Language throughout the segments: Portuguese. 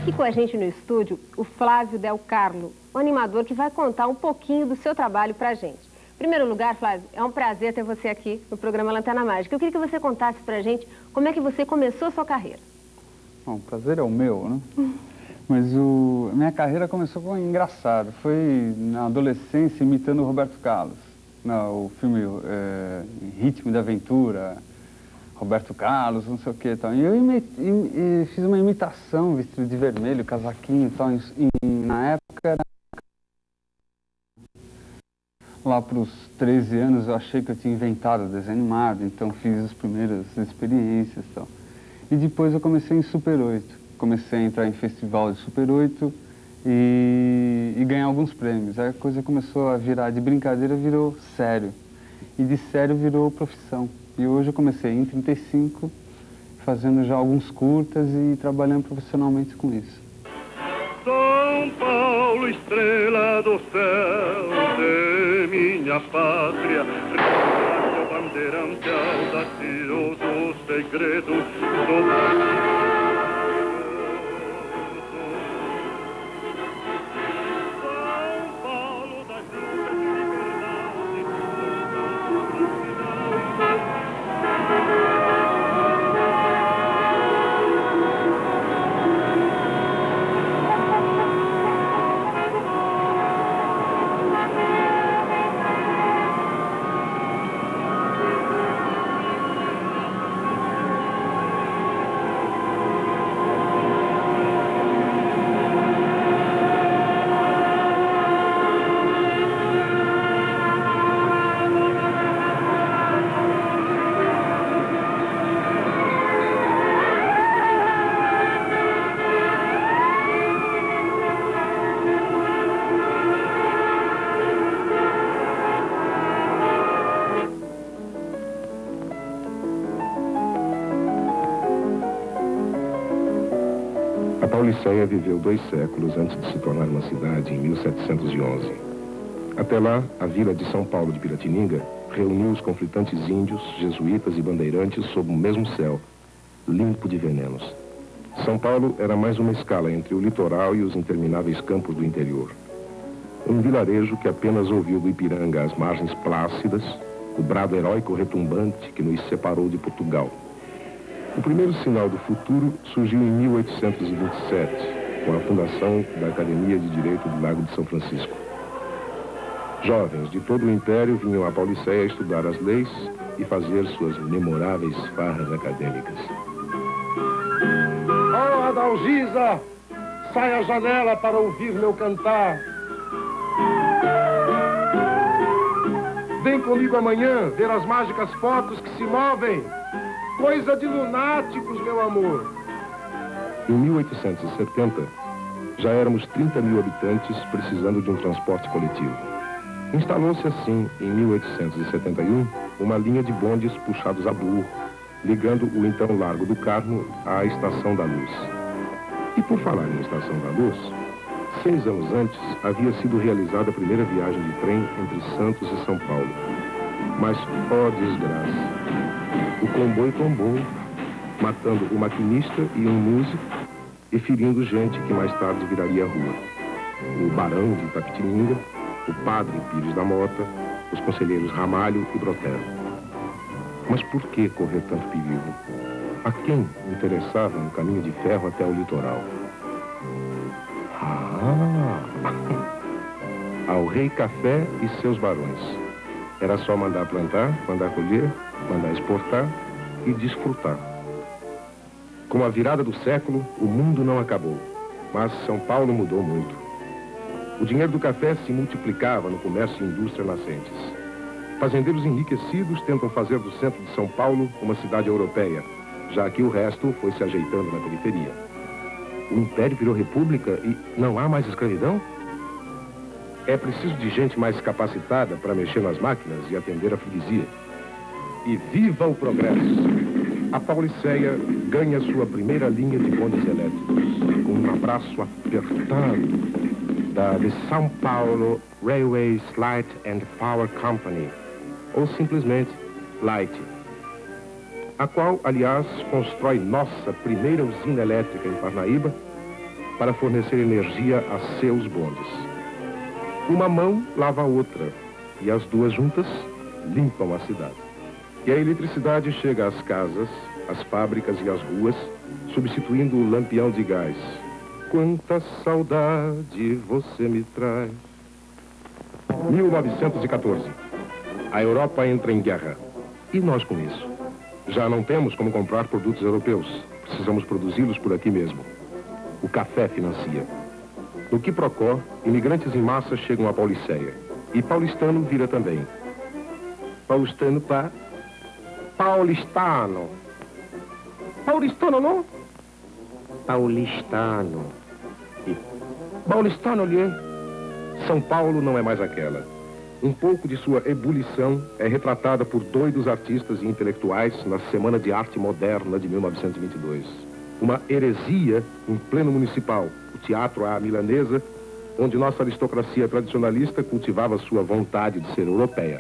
aqui com a gente no estúdio o Flávio Del Carlo, o animador que vai contar um pouquinho do seu trabalho pra gente. Em primeiro lugar, Flávio, é um prazer ter você aqui no programa Lanterna Mágica. Eu queria que você contasse pra gente como é que você começou a sua carreira. Bom, o prazer é o meu, né? Mas minha carreira começou com engraçado. Foi na adolescência imitando o Roberto Carlos. O filme Ritmo da Aventura, Roberto Carlos, não sei o que e tal. E eu fiz uma imitação, vestido de vermelho, casaquinho e tal. Na época, lá para os 13 anos, eu achei que eu tinha inventado desenho animado, então fiz as primeiras experiências e tal. E depois eu comecei em Super 8. Comecei a entrar em festival de Super 8 e ganhar alguns prêmios. Aí a coisa começou a virar de brincadeira, virou sério. E de sério virou profissão. E hoje eu comecei em 35, fazendo já alguns curtas e trabalhando profissionalmente com isso. São Paulo, estrela do céu de minha pátria, bandeirante audacioso segredo do Brasil. A Pauliceia viveu 2 séculos antes de se tornar uma cidade, em 1711. Até lá, a vila de São Paulo de Piratininga reuniu os conflitantes índios, jesuítas e bandeirantes sob o mesmo céu, limpo de venenos. São Paulo era mais uma escala entre o litoral e os intermináveis campos do interior. Um vilarejo que apenas ouviu do Ipiranga as margens plácidas, o brado heróico retumbante que nos separou de Portugal. O primeiro sinal do futuro surgiu em 1827, com a fundação da Academia de Direito do Lago de São Francisco. Jovens de todo o Império vinham a Pauliceia estudar as leis e fazer suas memoráveis farras acadêmicas. Oh, Adalgisa, sai à janela para ouvir meu cantar. Vem comigo amanhã ver as mágicas fotos que se movem. Coisa de lunáticos, meu amor. Em 1870, já éramos 30 mil habitantes precisando de um transporte coletivo. Instalou-se assim, em 1871, uma linha de bondes puxados a burro, ligando o então Largo do Carmo à Estação da Luz. E por falar em Estação da Luz, 6 anos antes havia sido realizada a primeira viagem de trem entre Santos e São Paulo. Mas, ó desgraça, o comboio tombou, matando o maquinista e um músico e ferindo gente que mais tarde viraria a rua. O barão de Itapetininga, o padre Pires da Mota, os conselheiros Ramalho e Brotero. Mas por que correr tanto perigo? A quem interessava um caminho de ferro até o litoral? Ao rei Café e seus barões. Era só mandar plantar, mandar colher, mandar exportar e desfrutar. Com a virada do século, o mundo não acabou, mas São Paulo mudou muito. O dinheiro do café se multiplicava no comércio e indústria nascentes. Fazendeiros enriquecidos tentam fazer do centro de São Paulo uma cidade europeia, já que o resto foi se ajeitando na periferia. O Império virou república e não há mais escravidão? É preciso de gente mais capacitada para mexer nas máquinas e atender a freguesia. E viva o progresso! A Pauliceia ganha sua primeira linha de bondes elétricos, com um abraço apertado da The São Paulo Railways Light and Power Company, ou simplesmente Light, a qual, aliás, constrói nossa primeira usina elétrica em Parnaíba para fornecer energia a seus bondes. Uma mão lava a outra e as duas juntas limpam a cidade. E a eletricidade chega às casas, às fábricas e às ruas, substituindo o lampião de gás. Quanta saudade você me traz. 1914. A Europa entra em guerra. E nós com isso? Já não temos como comprar produtos europeus. Precisamos produzi-los por aqui mesmo. O café financia. No Quiprocó, imigrantes em massa chegam à Pauliceia. E paulistano vira também. Paulistano pá. Paulistano. Paulistano não? Paulistano. E paulistano lhe. São Paulo não é mais aquela. Um pouco de sua ebulição é retratada por doidos artistas e intelectuais na Semana de Arte Moderna de 1922. Uma heresia em pleno municipal, o Teatro à Milanesa, onde nossa aristocracia tradicionalista cultivava sua vontade de ser europeia.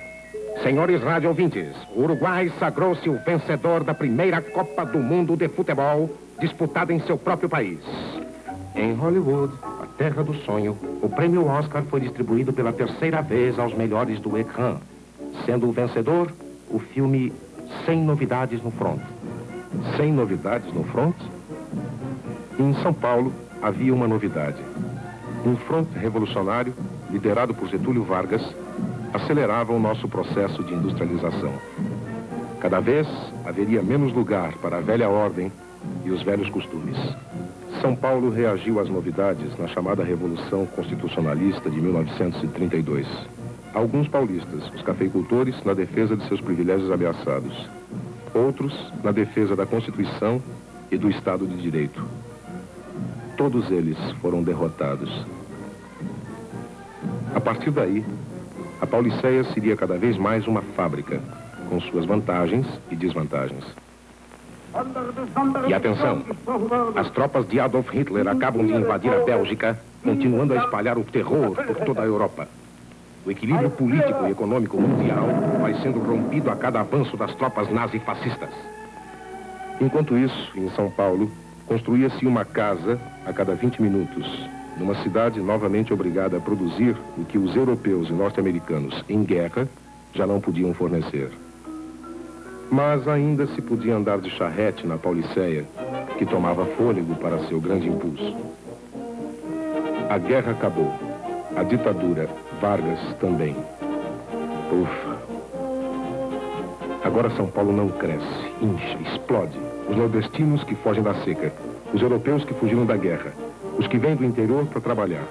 Senhores rádio ouvintes, o Uruguai sagrou-se o vencedor da primeira Copa do Mundo de Futebol, disputada em seu próprio país. Em Hollywood, a terra do sonho, o prêmio Oscar foi distribuído pela terceira vez aos melhores do ecrã, sendo o vencedor o filme Sem Novidades no Front. Sem novidades no front? Em São Paulo havia uma novidade. Um fronte revolucionário, liderado por Getúlio Vargas, acelerava o nosso processo de industrialização. Cada vez haveria menos lugar para a velha ordem e os velhos costumes. São Paulo reagiu às novidades na chamada Revolução Constitucionalista de 1932. Alguns paulistas, os cafeicultores, na defesa de seus privilégios ameaçados. Outros, na defesa da Constituição e do Estado de Direito. Todos eles foram derrotados. A partir daí, a Pauliceia seria cada vez mais uma fábrica, com suas vantagens e desvantagens. E atenção, as tropas de Adolf Hitler acabam de invadir a Bélgica, continuando a espalhar o terror por toda a Europa. O equilíbrio político e econômico mundial vai sendo rompido a cada avanço das tropas nazifascistas. Enquanto isso, em São Paulo, construía-se uma casa a cada 20 minutos, numa cidade novamente obrigada a produzir o que os europeus e norte-americanos, em guerra, já não podiam fornecer. Mas ainda se podia andar de charrete na Pauliceia, que tomava fôlego para seu grande impulso. A guerra acabou. A ditadura, Vargas também. Ufa. Agora São Paulo não cresce, incha, explode. Os nordestinos que fogem da seca, os europeus que fugiram da guerra, os que vêm do interior para trabalhar,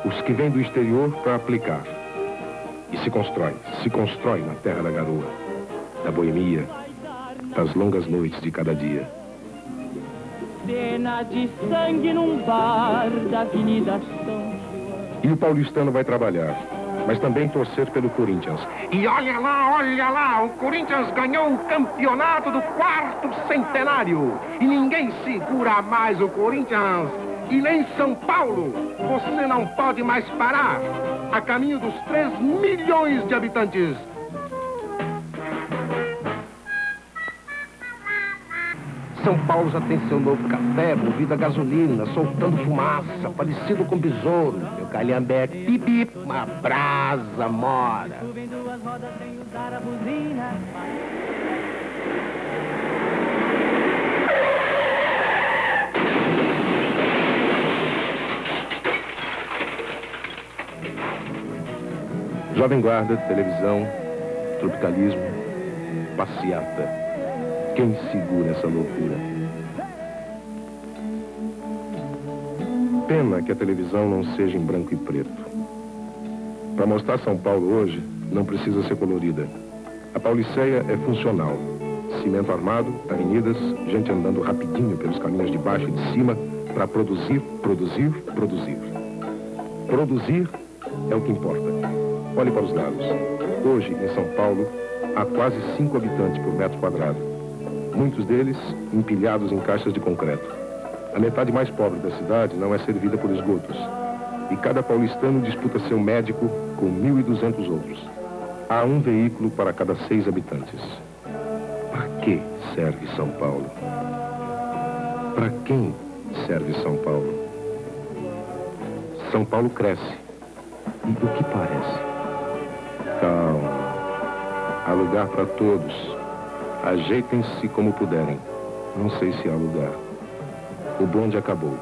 os que vêm do exterior para aplicar. E se constrói na terra da garoa, da boemia, das longas noites de cada dia. Cena de sangue num bar da Avenida São João. E o paulistano vai trabalhar, mas também torcer pelo Corinthians. E olha lá, o Corinthians ganhou o campeonato do 4º centenário. E ninguém segura mais o Corinthians. E nem São Paulo. Você não pode mais parar. A caminho dos 3 milhões de habitantes. São Paulo já tem seu novo café, movido a gasolina, soltando fumaça, parecido com besouro. Meu calhambeque, pip, uma brasa mora. Jovem Guarda, televisão, tropicalismo, passeata. Quem segura essa loucura? Pena que a televisão não seja em branco e preto. Para mostrar São Paulo hoje, não precisa ser colorida. A Pauliceia é funcional. Cimento armado, avenidas, gente andando rapidinho pelos caminhos de baixo e de cima para produzir. Produzir é o que importa. Olhe para os lados. Hoje, em São Paulo, há quase 5 habitantes por metro quadrado. Muitos deles empilhados em caixas de concreto. A metade mais pobre da cidade não é servida por esgotos. E cada paulistano disputa seu médico com 1.200 outros. Há um veículo para cada 6 habitantes. Para que serve São Paulo? Para quem serve São Paulo? São Paulo cresce. E o que parece? Calma. Há lugar para todos. Ajeitem-se como puderem. Não sei se há lugar. O bonde acabou.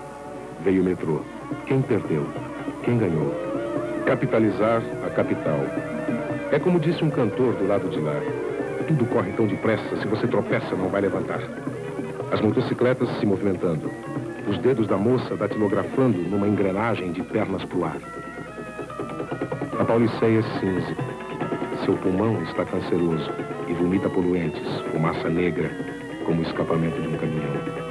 Veio o metrô. Quem perdeu? Quem ganhou? Capitalizar a capital. É como disse um cantor do lado de lá. Tudo corre tão depressa, se você tropeça, não vai levantar. As motocicletas se movimentando. Os dedos da moça datilografando numa engrenagem de pernas pro ar. A Pauliceia é cinza. Seu pulmão está canceroso e vomita poluentes, fumaça negra, como o escapamento de um caminhão.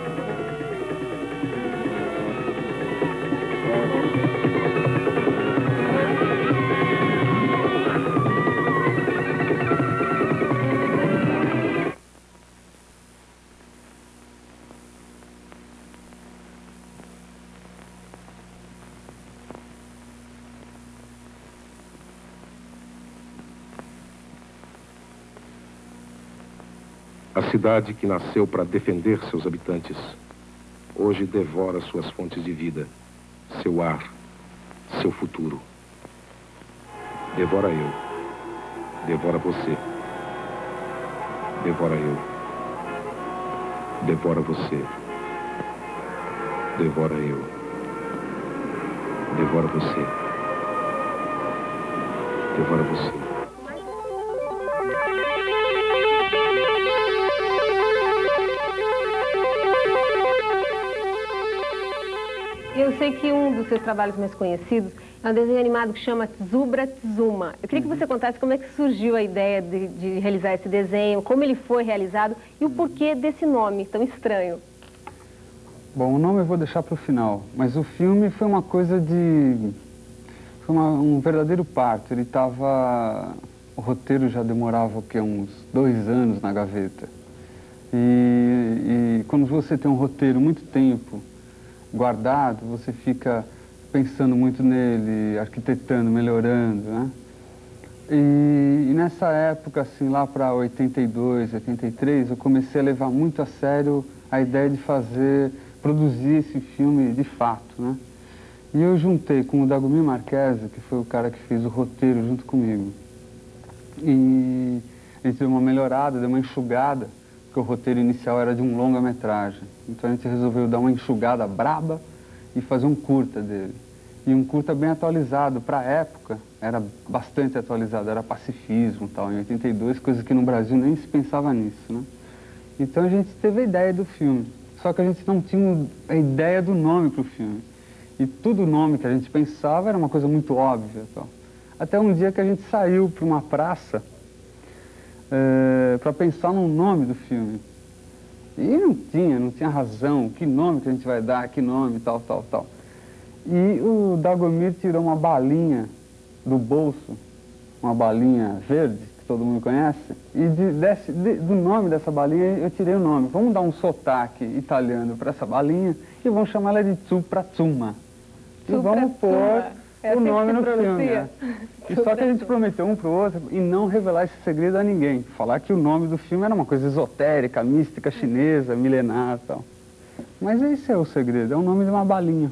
A cidade que nasceu para defender seus habitantes, hoje devora suas fontes de vida, seu ar, seu futuro. Devora eu, devora você, devora eu, devora você, devora eu, devora você, devora você. Eu sei que um dos seus trabalhos mais conhecidos é um desenho animado que chama Zubra Tzuma. Eu queria que você contasse como é que surgiu a ideia de realizar esse desenho, como ele foi realizado e o porquê desse nome tão estranho. Bom, o nome eu vou deixar para o final, mas o filme foi uma coisa de... Foi um verdadeiro parto. Ele estava... O roteiro já demorava, o quê? Uns 2 anos na gaveta. E quando você tem um roteiro muito tempo guardado, você fica pensando muito nele, arquitetando, melhorando, né? E nessa época, assim, lá para 82, 83, eu comecei a levar muito a sério a ideia de produzir esse filme de fato, né? E eu juntei com o Dagomir Marquese, que foi o cara que fez o roteiro junto comigo. E a gente deu uma melhorada, deu uma enxugada, porque o roteiro inicial era de um longa-metragem. Então a gente resolveu dar uma enxugada braba e fazer um curta dele. E um curta bem atualizado, para a época, era bastante atualizado, era pacifismo e tal, em 82, coisa que no Brasil nem se pensava nisso, né? Então a gente teve a ideia do filme, só que a gente não tinha a ideia do nome para o filme. E todo nome que a gente pensava era uma coisa muito óbvia e tal. Até um dia que a gente saiu para uma praça para pensar no nome do filme. E não tinha razão, que nome que a gente vai dar, que nome, tal. E o Dagomir tirou uma balinha do bolso, uma balinha verde, que todo mundo conhece, e do nome dessa balinha eu tirei o nome. Vamos dar um sotaque italiano para essa balinha e vamos chamar ela de Zubra Tzuma. E vamos pôr o nome no filme. Né? E só que a gente prometeu um pro outro e não revelar esse segredo a ninguém. Falar que o nome do filme era uma coisa esotérica, mística, chinesa, milenar e tal. Mas esse é o segredo, é o nome de uma balinha.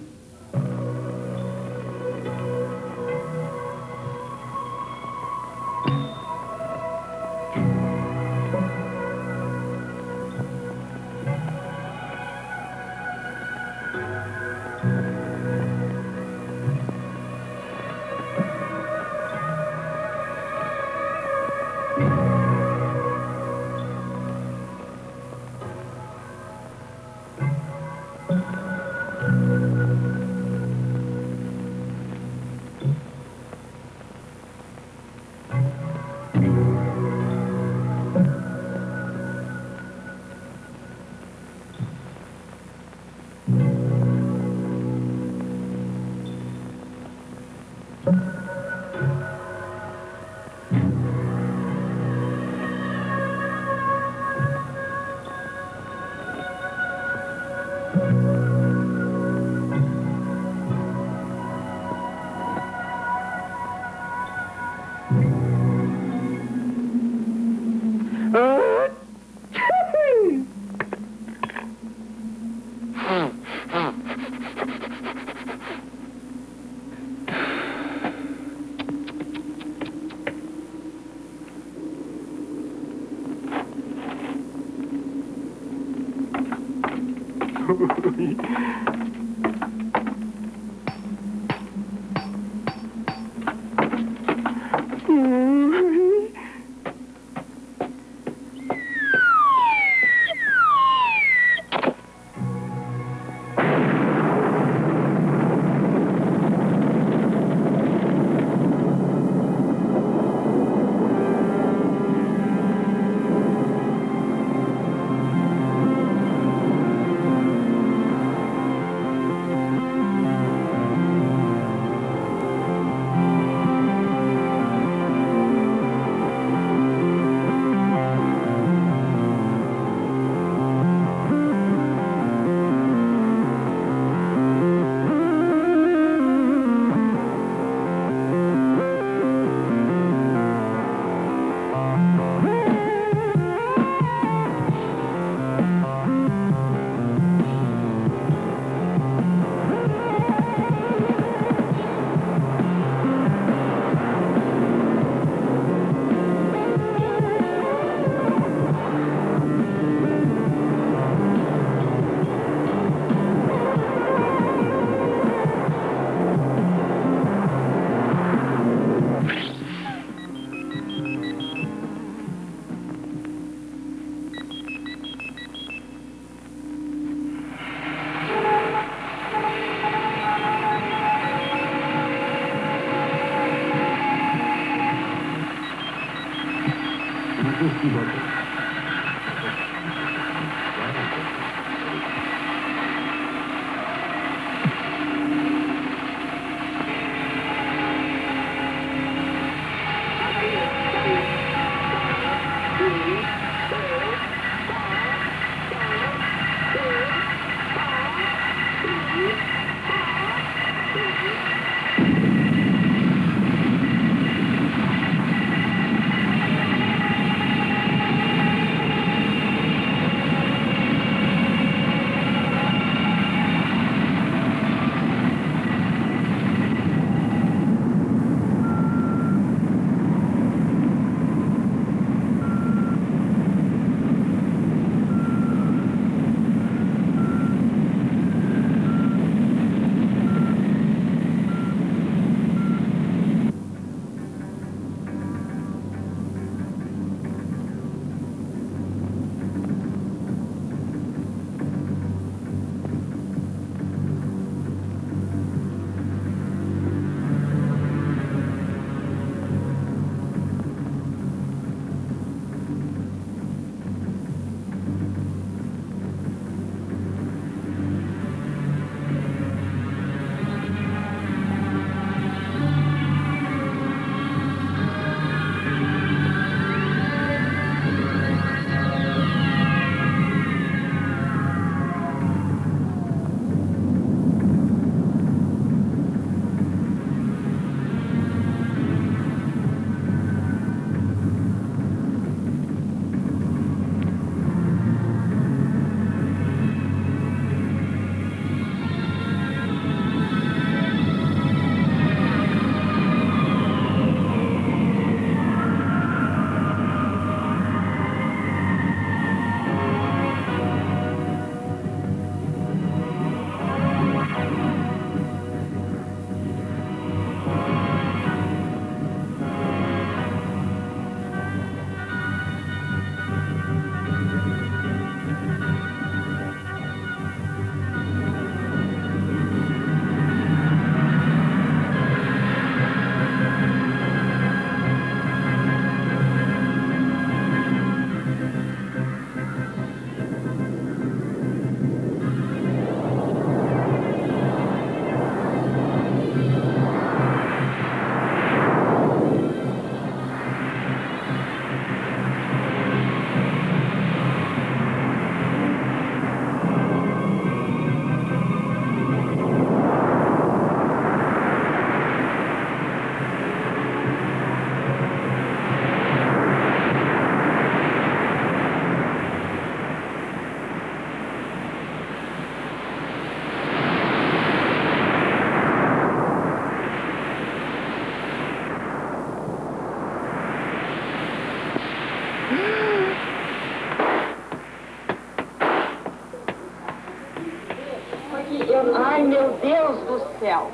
Deus do céu.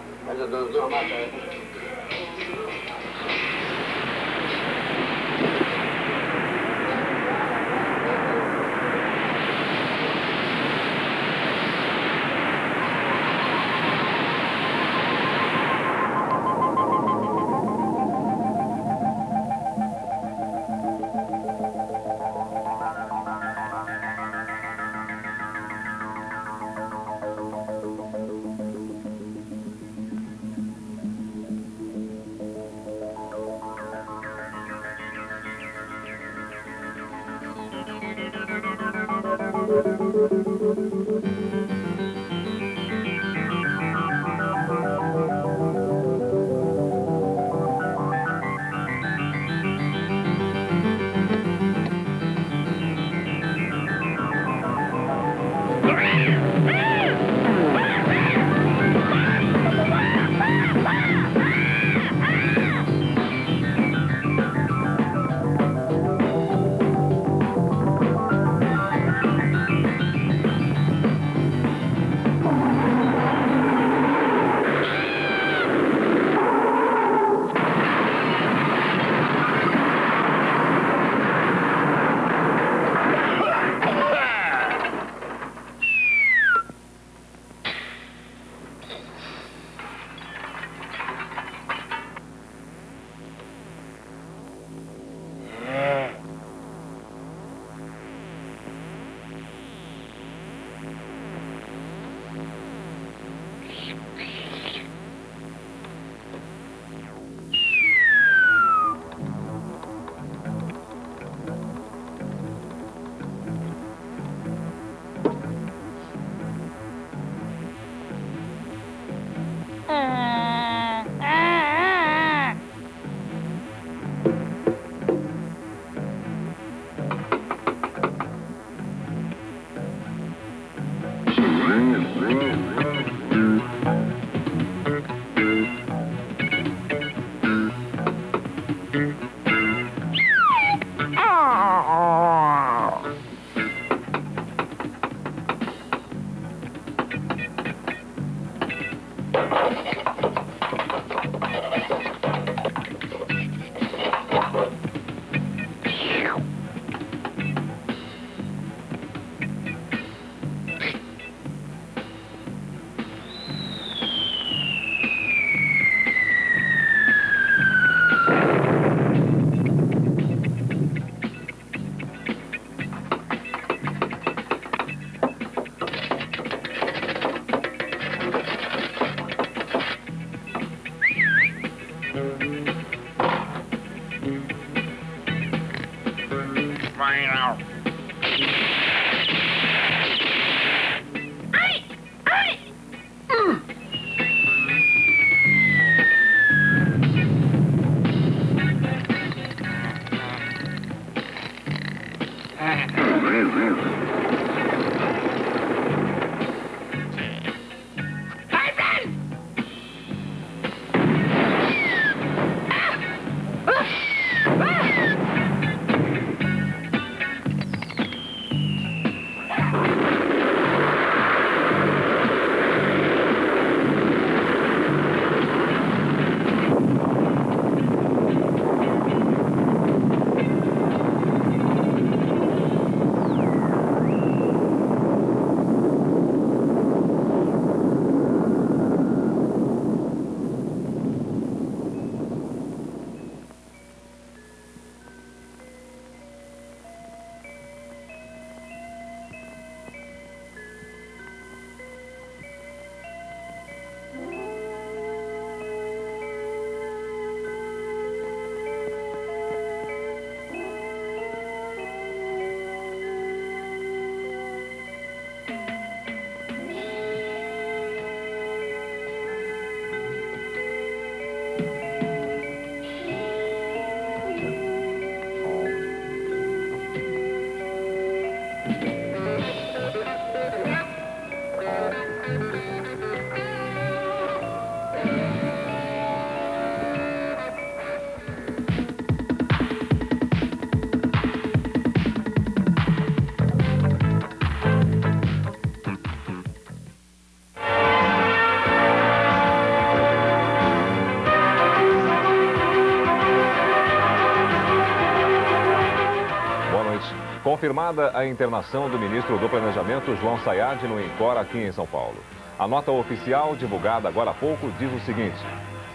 confirmada a internação do ministro do Planejamento, João Sayad, no INCOR aqui em São Paulo. A nota oficial, divulgada agora há pouco, diz o seguinte: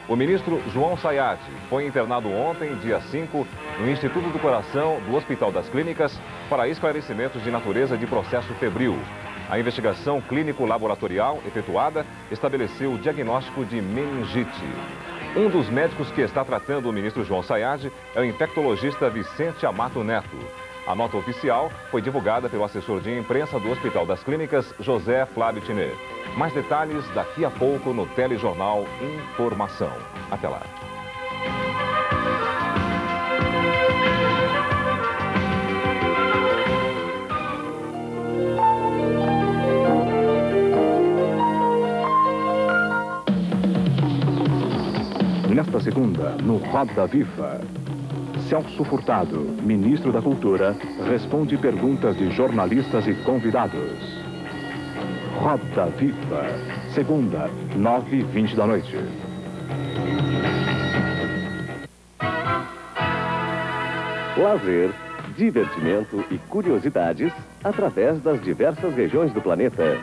o ministro João Sayad foi internado ontem, dia 5, no Instituto do Coração do Hospital das Clínicas para esclarecimentos de natureza de processo febril. A investigação clínico-laboratorial efetuada estabeleceu o diagnóstico de meningite. Um dos médicos que está tratando o ministro João Sayad é o infectologista Vicente Amato Neto. A nota oficial foi divulgada pelo assessor de imprensa do Hospital das Clínicas, José Flávio Tiné. Mais detalhes daqui a pouco no telejornal Informação. Até lá. Nesta segunda, no Roda Viva, Celso Furtado, ministro da Cultura, responde perguntas de jornalistas e convidados. Roda Viva, segunda, 9h20 da noite. Lazer, divertimento e curiosidades através das diversas regiões do planeta.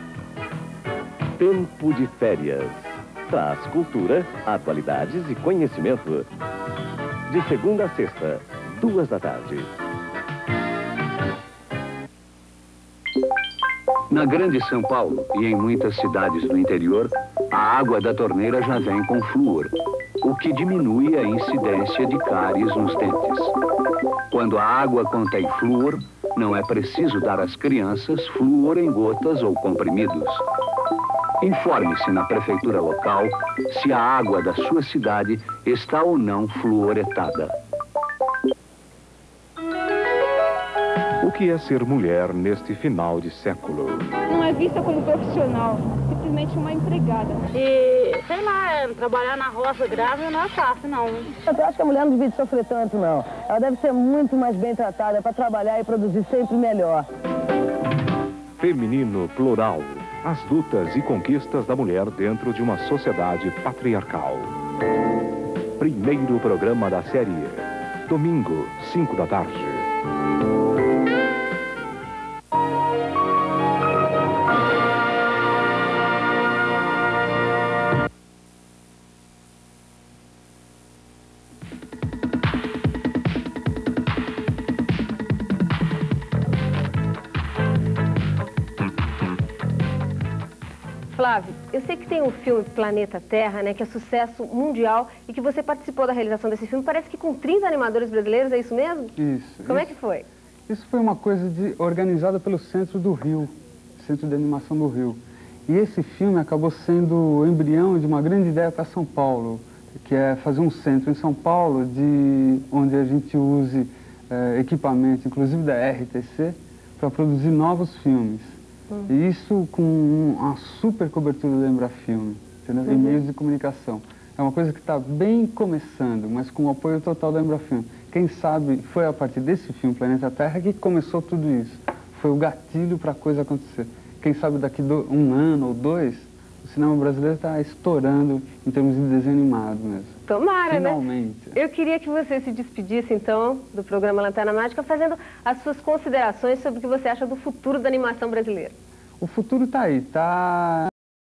Tempo de Férias. Traz cultura, atualidades e conhecimento. De segunda a sexta, 2 da tarde. Na Grande São Paulo e em muitas cidades do interior, a água da torneira já vem com flúor, o que diminui a incidência de cáries nos dentes. Quando a água contém flúor, não é preciso dar às crianças flúor em gotas ou comprimidos. Informe-se na prefeitura local se a água da sua cidade está ou não fluoretada. O que é ser mulher neste final de século? Não é vista como profissional, simplesmente uma empregada. E, sei lá, trabalhar na roça grávida não é fácil, não. Eu acho que a mulher não devia sofrer tanto, não. Ela deve ser muito mais bem tratada para trabalhar e produzir sempre melhor. Feminino Plural. As lutas e conquistas da mulher dentro de uma sociedade patriarcal. Primeiro programa da série. Domingo, 5 da tarde. Flávio, eu sei que tem um filme Planeta Terra, né, que é sucesso mundial e que você participou da realização desse filme, parece que com 30 animadores brasileiros, é isso mesmo? Isso. Como é que foi? Isso foi uma coisa organizada pelo Centro do Rio, Centro de Animação do Rio. E esse filme acabou sendo o embrião de uma grande ideia para São Paulo, que é fazer um centro em São Paulo onde a gente use equipamento, inclusive da RTC, para produzir novos filmes. E isso com uma super cobertura do Embrafilme, entendeu? E meios de comunicação. É uma coisa que está bem começando, mas com o apoio total do Embrafilme. Quem sabe foi a partir desse filme, Planeta Terra, que começou tudo isso. Foi o gatilho para a coisa acontecer. Quem sabe daqui um ano ou 2, o cinema brasileiro está estourando em termos de desenho animado mesmo. Tomara, finalmente, né? Eu queria que você se despedisse, então, do programa Lanterna Mágica, fazendo as suas considerações sobre o que você acha do futuro da animação brasileira. O futuro está aí, está